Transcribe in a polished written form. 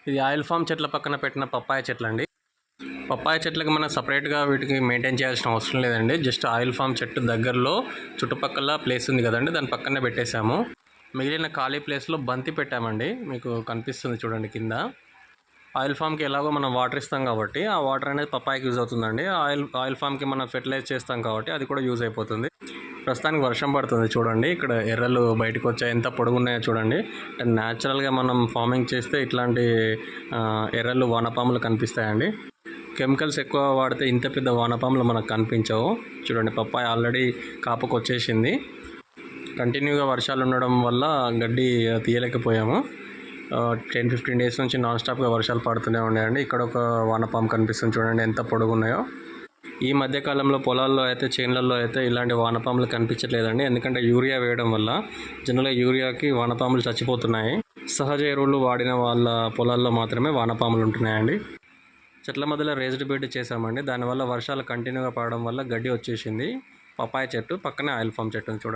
ఇది oil form చెట్ల పక్కన పెట్టిన పప్పాయ చెట్లు అండి. పప్పాయ చెట్లకి మనం సపరేట్గా వీటికి మెయింటైన్ చేయాల్సిన అవసరం లేదండి. జస్ట్ ఆయిల్ ఫామ్ చెట్టు దగ్గరలో చుట్టుపక్కల ప్లేస్ ఉంది కదండి, దాని పక్కనే పెట్టేశాము. మిగిలిన ఖాళీ ప్లేస్లో బంతి పెట్టామండి. మీకు కనిపిస్తుంది చూడండి కింద. ఆయిల్ ఫామ్కి ఎలాగో మనం వాటర్ ఇస్తాం కాబట్టి ఆ వాటర్ అనేది పప్పాయకి యూజ్ అవుతుందండి. ఆయిల్ ఫామ్కి మనం ఫెర్టిలైజ్ చేస్తాం కాబట్టి అది కూడా యూజ్ అయిపోతుంది. ప్రస్తుతానికి వర్షం పడుతుంది చూడండి. ఇక్కడ ఎర్రలు బయటకు వచ్చాయి, ఎంత పొడుగున్నాయో చూడండి. న్యాచురల్గా మనం ఫార్మింగ్ చేస్తే ఇట్లాంటి ఎర్రలు వానపాములు కనిపిస్తాయండి. కెమికల్స్ ఎక్కువ వాడితే ఇంత పెద్ద వానపాములు మనకు కనిపించవు. చూడండి, పప్పాయ ఆల్రెడీ కాపుకు వచ్చేసింది. కంటిన్యూగా వర్షాలు ఉండడం వల్ల గడ్డి తీయలేకపోయాము. 10-15 డేస్ నుంచి నాన్ స్టాప్గా వర్షాలు పడుతూనే ఉన్నాయండి. ఇక్కడ ఒక వానపాము కనిపిస్తుంది చూడండి, ఎంత పొడుగున్నాయో. ఈ మధ్యకాలంలో పొలాల్లో అయితే, చేన్లలో అయితే ఇలాంటి వానపాములు కనిపించట్లేదండి. ఎందుకంటే యూరియా వేయడం వల్ల జనరల్గా యూరియాకి వానపాములు చచ్చిపోతున్నాయి. సహజ ఎరువులు వాడిన వాళ్ళ పొలాల్లో మాత్రమే వానపాములు ఉంటున్నాయండి. చెట్ల మధ్యలో రేజ్డ్ బెడ్ చేసామండి. దానివల్ల వర్షాలు కంటిన్యూగా పడడం వల్ల గడ్డి వచ్చేసింది. పప్పాయ చెట్టు పక్కనే ఆయిల్ ఫామ్ చెట్టు చూడండి.